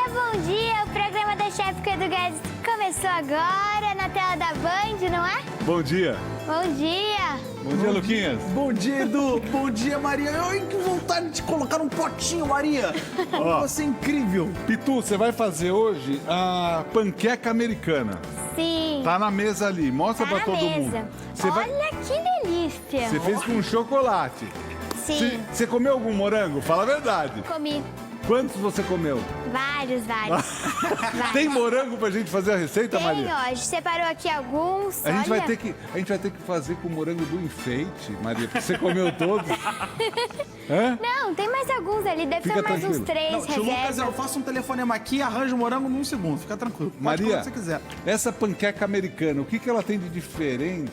bom dia! O programa da Chefe com Edu Guedes começou agora na tela da Band, não é? Bom dia. Bom dia! Bom dia, Luquinhas. Bom dia, Edu. Bom dia, Maria. Ai, que vontade de colocar num potinho, Maria. Ó. Você é incrível. Pitu, você vai fazer hoje a panqueca americana. Sim, Tá na mesa ali. Mostra tá pra na todo mesa. mundo. Você Olha que delícia! Você fez com chocolate. Sim, Você comeu algum morango? Fala a verdade. comi Quantos você comeu? vários. Vários. Tem morango pra gente fazer a receita, Tem, Maria? ó, a gente separou aqui alguns. A gente vai olha. ter que fazer com o morango do enfeite, Maria, porque você comeu todos. Hã? Não, tem mais alguns ali, deve Fica ter mais tranquilo. uns 3 Não, tio Lucas, reservas. eu faço um telefonema aqui e arranjo o morango num segundo. Fica tranquilo. Pode Maria, quando você quiser. essa panqueca americana, o que ela tem de diferente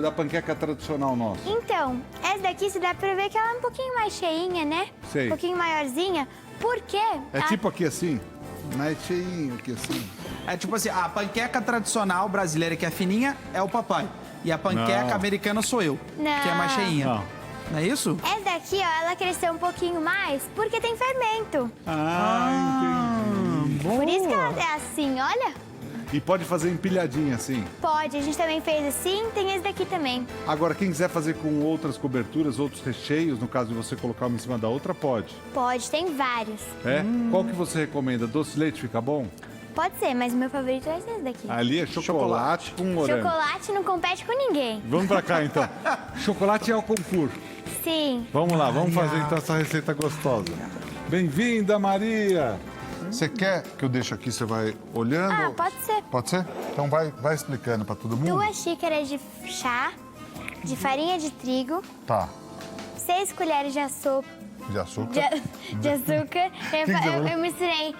da panqueca tradicional nossa? Então, essa daqui você dá pra ver que ela é um pouquinho mais cheinha, né? Sei. Um pouquinho maiorzinha. Por quê? É tipo aqui assim? Mais cheinho aqui assim. É tipo assim, a panqueca tradicional brasileira, que é fininha, é o papai. E a panqueca Não. americana sou eu, Não. que é mais cheinha. Não. Não é isso? Essa daqui, ó, ela cresceu um pouquinho mais porque tem fermento. Entendi. Por isso que ela é assim, olha. E pode fazer empilhadinha assim. Pode, a gente também fez assim, tem esse daqui também. Agora, quem quiser fazer com outras coberturas, outros recheios, no caso de você colocar uma em cima da outra, pode. Pode, tem vários. É? Qual que você recomenda? Doce de leite fica bom? Pode ser, mas o meu favorito vai ser esse daqui. Ali é chocolate com morango. Chocolate não compete com ninguém. Vamos pra cá, então. Chocolate é o concurso. Sim. Vamos lá, vamos Maria. fazer então essa receita gostosa. Bem-vinda, Maria! Você quer que eu deixe aqui, você vai olhando? Ah, pode ser. Pode ser? Então vai explicando pra todo mundo. 2 xícaras de chá de farinha de trigo, Tá, 6 colheres de sopa. de açúcar. De açúcar. que você falou? Eu misturei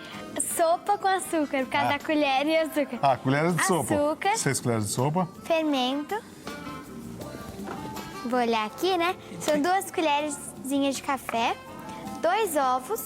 sopa com açúcar, por causa da colher e açúcar. Ah, colheres de sopa. Açúcar. 6 colheres de sopa. Fermento. Vou olhar aqui, né? São 2 colherzinhas de café, 2 ovos.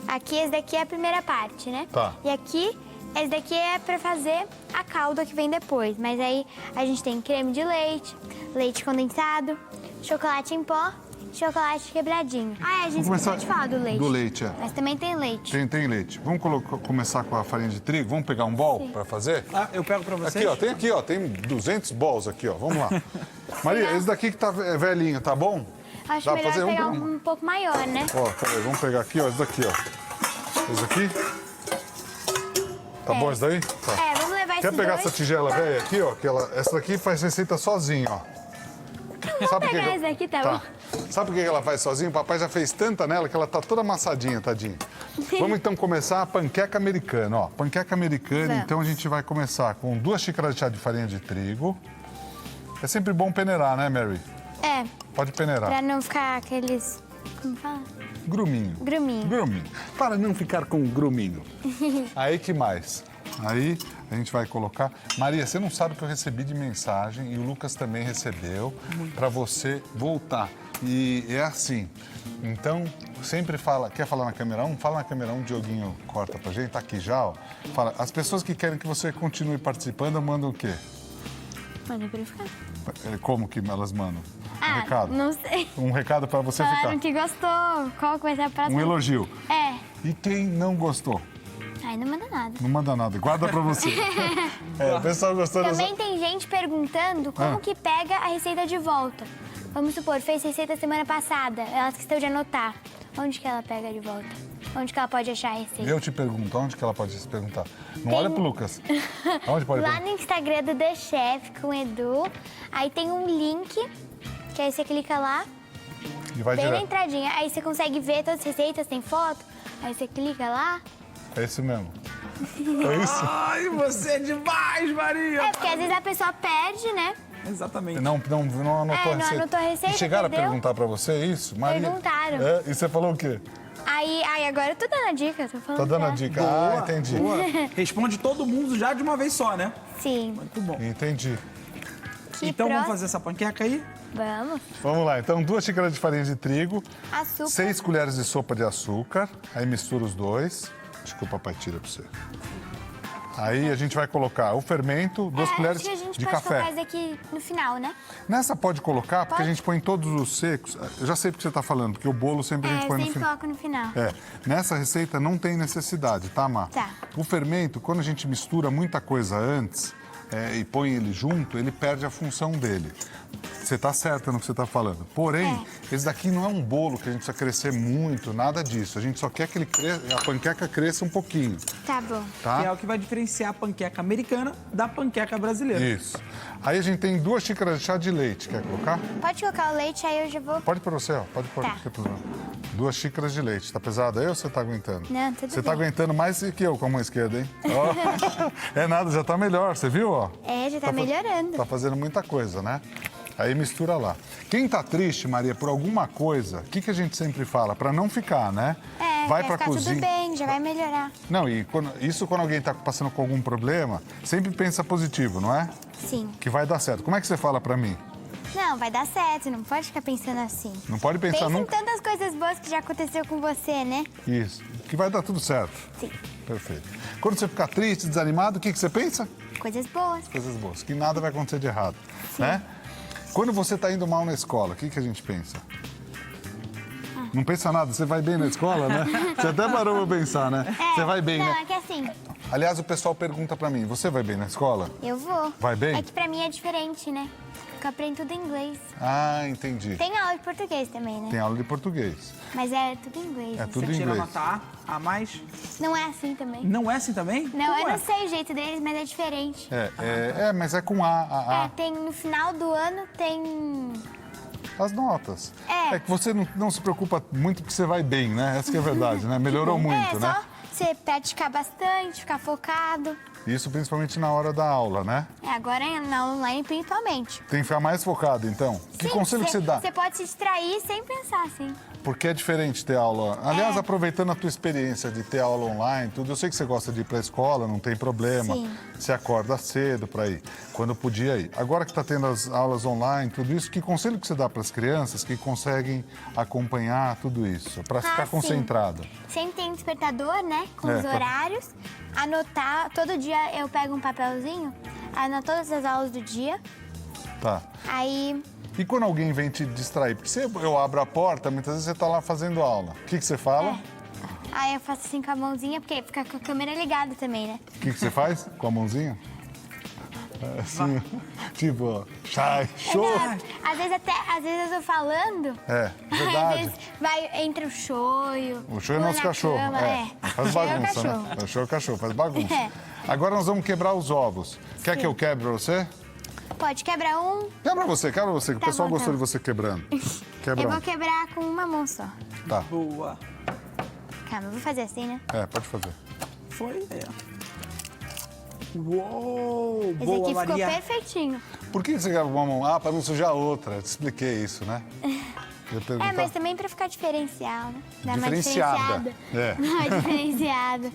Aqui, esse daqui é a primeira parte, né? Tá. E aqui, esse daqui é pra fazer a calda que vem depois. Mas aí a gente tem creme de leite, leite condensado, chocolate em pó, chocolate quebradinho. Ah, a gente esqueceu de falar do leite. Do leite, é. Mas também tem leite. Tem leite. Vamos começar com a farinha de trigo? Vamos pegar um bol pra fazer? Ah, eu pego pra vocês. Aqui, ó. Tem 200 bols aqui, ó. Vamos lá. Maria, esse daqui que tá velhinho, tá bom? Acho Dá pra melhor fazer pegar um? um pouco maior, né? Ó, peraí, vamos pegar aqui, ó. Esse daqui, ó. Esse aqui? Tá bom esse daí? Tá. É, vamos levar esses Quer pegar dois? essa tigela velha aqui, ó? Essa daqui faz receita sozinha, ó. Sabe por que pegar essa aqui, tá bom. Sabe por que ela faz sozinha? O papai já fez tanta nela que ela tá toda amassadinha, tadinha. Vamos então começar a panqueca americana, ó. Panqueca americana, Vamos. então a gente vai começar com 2 xícaras de chá de farinha de trigo. É sempre bom peneirar, né, Mary? É, Pode peneirar. pra não ficar aqueles... Como fala? Gruminho. Gruminho. Gruminho. Para não ficar com gruminho. Aí que mais? Aí a gente vai colocar... Maria, você não sabe o que eu recebi de mensagem e o Lucas também recebeu para você voltar. E é assim. Então, sempre fala... Quer falar na câmera 1? Fala na câmera 1, o Dioguinho corta pra gente. Tá aqui já, ó. Fala, as pessoas que querem que você continue participando mandam o quê? Manda pra eu ficar. Como que elas mandam? Um Ah, recado? não sei. Um recado para você Falaram ficar. que gostou. Qual que vai ser a próxima? Um elogio. É. E quem não gostou? Ai, não manda nada. Não manda nada, guarda pra você. O pessoal gostou dessa... Também tem gente perguntando como que pega a receita de volta. Vamos supor, fez receita semana passada, ela esqueceu de anotar. Onde que ela pega de volta? Onde que ela pode achar a receita? Eu te pergunto, onde que ela pode se perguntar? Não olha pro Lucas. Onde pode Lá perguntar? no Instagram do The Chef com o Edu. Aí tem um link, que aí você clica lá, E vai bem na direto. entradinha. Aí você consegue ver todas as receitas, tem foto. Aí você clica lá. É isso mesmo. É isso? Ai, você é demais, Maria. É, porque às vezes a pessoa perde, né? Exatamente. Não anotou não a receita. anotou a receita, E chegaram perdeu? a perguntar pra você isso, Maria? Perguntaram. É? E você falou o quê? Aí agora eu tô dando a dica, tô falando. Tá dando a certo. dica. Boa, Ah, entendi. boa. Responde todo mundo já de uma vez só, né? Sim. Muito bom. Entendi. Que Então vamos próximo- fazer essa panqueca aí? Vamos. Vamos lá, então 2 xícaras de farinha de trigo, Açúcar. 6 colheres de sopa de açúcar, aí mistura os dois. Acho que o papai tira pra você. Aí a gente vai colocar o fermento, 2 colheres Acho que a gente de pode café. colocar isso aqui no final, né? Nessa pode colocar, porque Pode. a gente põe todos os secos. Eu já sei porque você está falando, porque o bolo sempre a gente Eu põe no sempre final. coloco no final. É, nessa receita não tem necessidade, tá, Má? Tá. O fermento, quando a gente mistura muita coisa antes e põe ele junto, ele perde a função dele. Você tá certa no que você tá falando. Porém, esse daqui não é um bolo que a gente precisa crescer muito, nada disso. A gente só quer que a panqueca cresça um pouquinho, Tá bom. tá? Que é o que vai diferenciar a panqueca americana da panqueca brasileira. Isso. Aí a gente tem 2 xícaras de chá de leite. Quer colocar? Pode colocar o leite, aí eu já vou... Pode pôr você, ó. Pode pôr. Tá. Não tem problema. 2 xícaras de leite. Tá pesado aí ou você tá aguentando? Não, tudo Você tá bem. aguentando mais que eu com a mão esquerda, hein? Ó. É nada, já tá melhor. Você viu, ó? É, já tá melhorando. Tá fazendo muita coisa, né? Aí mistura lá. Quem tá triste, Maria, por alguma coisa, o que a gente sempre fala? Pra não ficar, né? Vai pra ficar cozinha. tudo bem, já vai melhorar. Não, e quando alguém tá passando com algum problema, sempre pensa positivo, não é? Sim. Que vai dar certo. Como é que você fala pra mim? Não, vai dar certo, não pode ficar pensando assim. Não pode pensar Pensa em nunca. tantas coisas boas que já aconteceu com você, né? Isso. Que vai dar tudo certo. Sim. Perfeito. Quando você ficar triste, desanimado, o que você pensa? Coisas boas. Coisas boas. Que nada vai acontecer de errado, né? Quando você tá indo mal na escola, o que a gente pensa? Não pensa nada, você vai bem na escola, né? Você até parou pra pensar, né? Você vai bem, não, né? é que assim, Aliás, o pessoal pergunta pra mim, você vai bem na escola? eu vou. Vai bem? É que pra mim é diferente, né? Porque eu aprendo tudo em inglês. Ah, entendi. Tem aula de português também, né? Tem aula de português. Mas é tudo em inglês. É né? tudo Você em tira inglês. nota A mais. Não é assim também. Não é assim também? Não, Como eu é? não sei o jeito deles, mas é diferente. Mas é com A. Tem no final do ano tem. As notas. É. Que você não se preocupa muito porque você vai bem, né? Essa que é a verdade, né? Melhorou muito, né? Só você praticar bastante, ficar focado. Isso principalmente na hora da aula, né? Agora na aula online principalmente. Tem que ficar mais focado, então. Que conselho que você dá? Você pode se distrair sem pensar, assim. Porque é diferente ter aula. Aliás, aproveitando a tua experiência de ter aula online, tudo, eu sei que você gosta de ir para a escola, não tem problema. Sim. Você acorda cedo para ir, quando podia ir. Agora que está tendo as aulas online, tudo isso, que conselho que você dá para as crianças que conseguem acompanhar tudo isso, para ficar sim. concentrada? Sempre tem despertador, né? Com os pra- horários. Anotar. Todo dia eu pego um papelzinho, anoto todas as aulas do dia. Tá. Aí. E quando alguém vem te distrair? Porque eu abro a porta, muitas vezes você está lá fazendo aula. O que você fala? Aí eu faço assim com a mãozinha, porque fica com a câmera ligada também, né? O que você faz com a mãozinha? Assim, tipo, ó, show. Exato. Às vezes eu tô falando. É, Às verdade. vezes entra o choio. O show é pula nosso na cachorro. cama, Faz O show é o bagunça, cachorro. né? O show é o cachorro, faz bagunça. É. Agora nós vamos quebrar os ovos. Quer que eu quebre pra você? Pode quebrar um. Quebra você, que o Tá pessoal bom, gostou tá de você quebrando. Quebra Eu um. vou quebrar com uma mão só. Tá, Boa. Calma, eu vou fazer assim, né? pode fazer. Foi? Uou! Esse Boa, aqui ficou Maria. perfeitinho. Por que você quebra uma mão? Ah, pra não sujar a outra. Eu te expliquei isso, né? Eu perguntar. Mas também pra ficar diferencial, né? Dar uma Diferenciada. diferenciada. Uma diferenciada.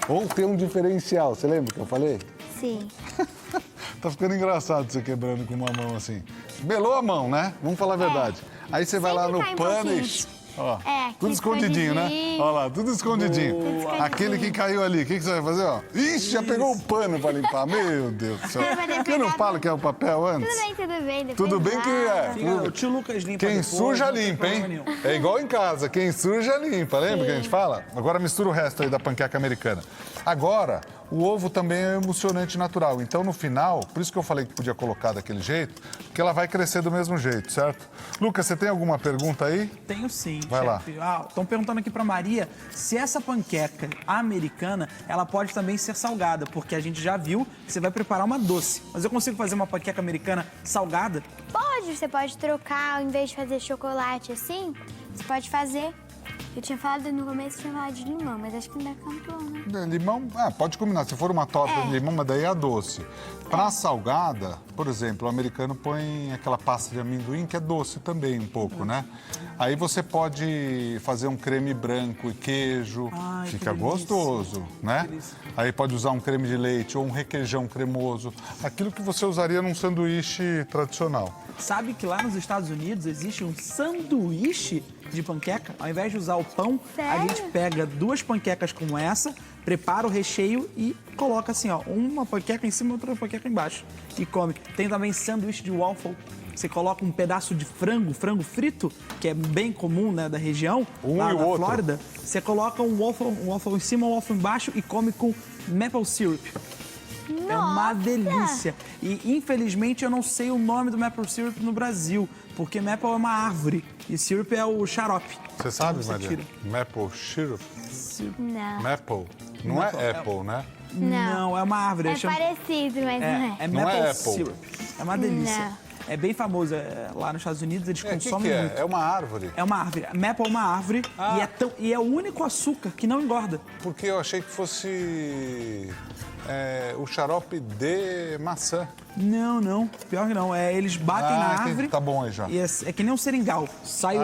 Ou ter um diferencial, você lembra que eu falei? Sim. Tá ficando engraçado você quebrando com uma mão assim. Melou a mão, né? Vamos falar a verdade. Aí você vai lá Sempre no cai um pano e... pouquinho. Ó, Aqui tudo escondidinho, né? escondidinho. Olha lá, tudo escondidinho. escondidinho. Aquele que caiu ali, o que você vai fazer, ó? Ixi, já pegou o pano pra limpar. Meu Deus do céu. Eu vou ter Você não pegado- fala que é o papel antes? Tudo bem. Depois Tudo bem que é. lava. Fica, o tio Lucas limpa Quem depois, suja, não tem limpa, problema hein? nenhum. É igual em casa, quem suja, limpa. Lembra Sim. que a gente fala? Agora mistura o resto aí da panqueca americana. Agora, o ovo também é emulsionante natural. Então, no final, por isso que eu falei que podia colocar daquele jeito, porque ela vai crescer do mesmo jeito, certo? Lucas, você tem alguma pergunta aí? Tenho sim, Vai lá. chefe. Estão perguntando aqui pra Maria se essa panqueca americana, ela pode também ser salgada, porque a gente já viu que você vai preparar uma doce. Mas eu consigo fazer uma panqueca americana salgada? Você pode trocar, ao invés de fazer chocolate assim, você pode fazer. Eu tinha falado no começo, tinha falado de limão, mas acho que não deve ficar muito bom, né? Limão, pode combinar. Se for uma torta de limão, mas daí é a doce. Pra salgada, por exemplo, o americano põe aquela pasta de amendoim, que é doce também um pouco, né? Aí você pode fazer um creme branco e queijo, Ai, que fica delícia. gostoso, né? delícia. Aí pode usar um creme de leite ou um requeijão cremoso. Aquilo que você usaria num sanduíche tradicional. Sabe que lá nos Estados Unidos existe um sanduíche de panqueca? Ao invés de usar o pão, a Sério? gente pega 2 panquecas como essa, prepara o recheio e coloca assim, ó, uma panqueca em cima e outra panqueca embaixo e come. Tem também sanduíche de waffle. Você coloca um pedaço de frango frito, que é bem comum, né, da região, lá da Flórida. Você coloca um waffle em cima, um waffle embaixo e come com maple syrup. Nossa. É uma delícia. E, infelizmente, eu não sei o nome do maple syrup no Brasil, porque maple é uma árvore e syrup é o xarope. Você sabe, Então, Maria? Maple syrup? Não. Maple. Não é apple, né? Não, é uma árvore. É parecido, mas não é. É Não maple é apple. syrup. É uma delícia. Não. É bem famoso. Lá nos Estados Unidos eles O que consomem é? muito. É uma árvore. É uma árvore. Maple é uma árvore e é o único açúcar que não engorda. Porque eu achei que fosse o xarope de maçã. Não. Pior que não. Eles batem na entendi. árvore. Tá bom aí já. E é que nem um seringal. Sai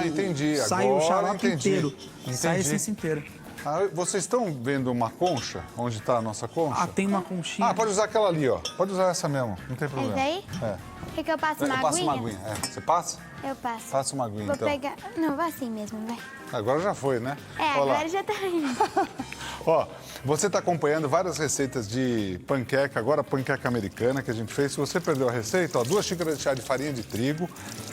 entendi. Sai Agora o xarope entendi. inteiro. Sai a Entendi. essência inteira. Vocês estão vendo uma concha? Onde está a nossa concha? Tem uma conchinha. Pode usar aquela ali, ó. Pode usar essa mesmo, não tem problema. Esse aí? É. Quer que eu passe uma Eu passo uma aguinha? aguinha. Você passa? Eu passo. Passa uma aguinha, Vou então. pegar... Não, vai assim mesmo, vai. Agora já foi, né? É, Olha lá. agora já tá indo. Ó, você está acompanhando várias receitas de panqueca, agora panqueca americana que a gente fez. Se você perdeu a receita, ó, 2 xícaras de chá de farinha de trigo.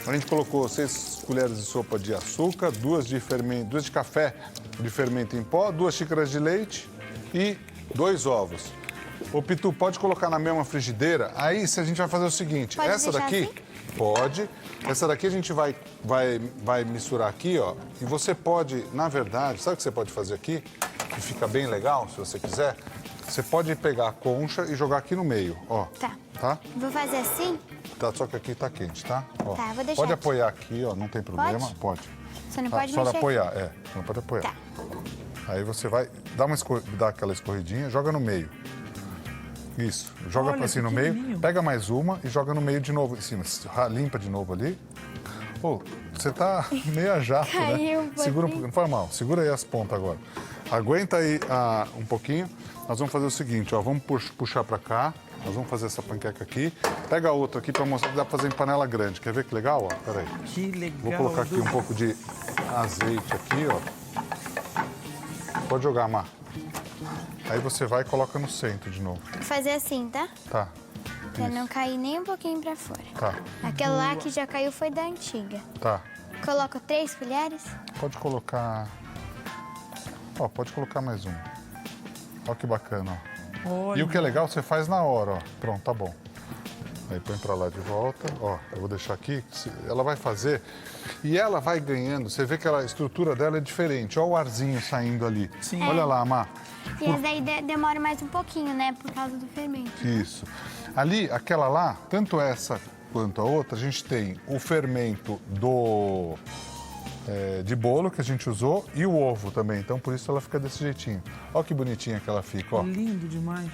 A gente colocou 6 colheres de sopa de açúcar, 2 de café de fermento em pó, 2 xícaras de leite e 2 ovos. Ô, Pitu, pode colocar na mesma frigideira? Aí a gente vai fazer o seguinte, Pode essa deixar daqui... assim? Pode. Essa daqui a gente vai misturar aqui, ó. E você pode, na verdade, sabe o que você pode fazer aqui? Que fica bem legal, se você quiser. Você pode pegar a concha e jogar aqui no meio, ó. Tá? Vou fazer assim? Tá, só que aqui tá quente, tá? Ó. Tá, vou deixar Pode aqui. apoiar aqui, ó, não tem problema. Pode? Pode. Você não Tá, pode só mexer apoiar, aqui. você não pode apoiar. Tá. Aí você vai dar aquela escorridinha, joga no meio. Isso, joga Olha, assim no meio, pequenininho. pega mais uma e joga no meio de novo, em cima. Limpa de novo ali. Pô, você tá meio jato, Caiu né? um Segura, pouquinho. não faz mal, segura aí as pontas agora. Aguenta aí um pouquinho. Nós vamos fazer o seguinte, ó, vamos puxar pra cá. Nós vamos fazer essa panqueca aqui. Pega a outra aqui pra mostrar que dá pra fazer em panela grande. Quer ver que legal, ó? Pera aí. Que legal. Vou colocar aqui um pouco de azeite aqui, ó. Pode jogar, Mar. Aí você vai e coloca no centro de novo. Vou fazer assim, tá? Tá. Pra não cair nem um pouquinho pra fora. Tá, Aquela lá que já caiu foi da antiga. tá. Coloco 3 colheres. Pode colocar... Ó, pode colocar mais um. Ó que bacana, ó. Olha. E o que é legal, você faz na hora, ó. Pronto, tá bom. Aí põe pra lá de volta. Ó, eu vou deixar aqui. Ela vai fazer... E ela vai ganhando. Você vê que a estrutura dela é diferente. Ó o arzinho saindo ali. Sim. Olha lá, Amar. E essa daí demora mais um pouquinho, né? Por causa do fermento. Isso. Ali, aquela lá, tanto essa quanto a outra, a gente tem o fermento de bolo que a gente usou e o ovo também. Então, por isso ela fica desse jeitinho. Olha que bonitinha que ela fica, ó. Lindo demais.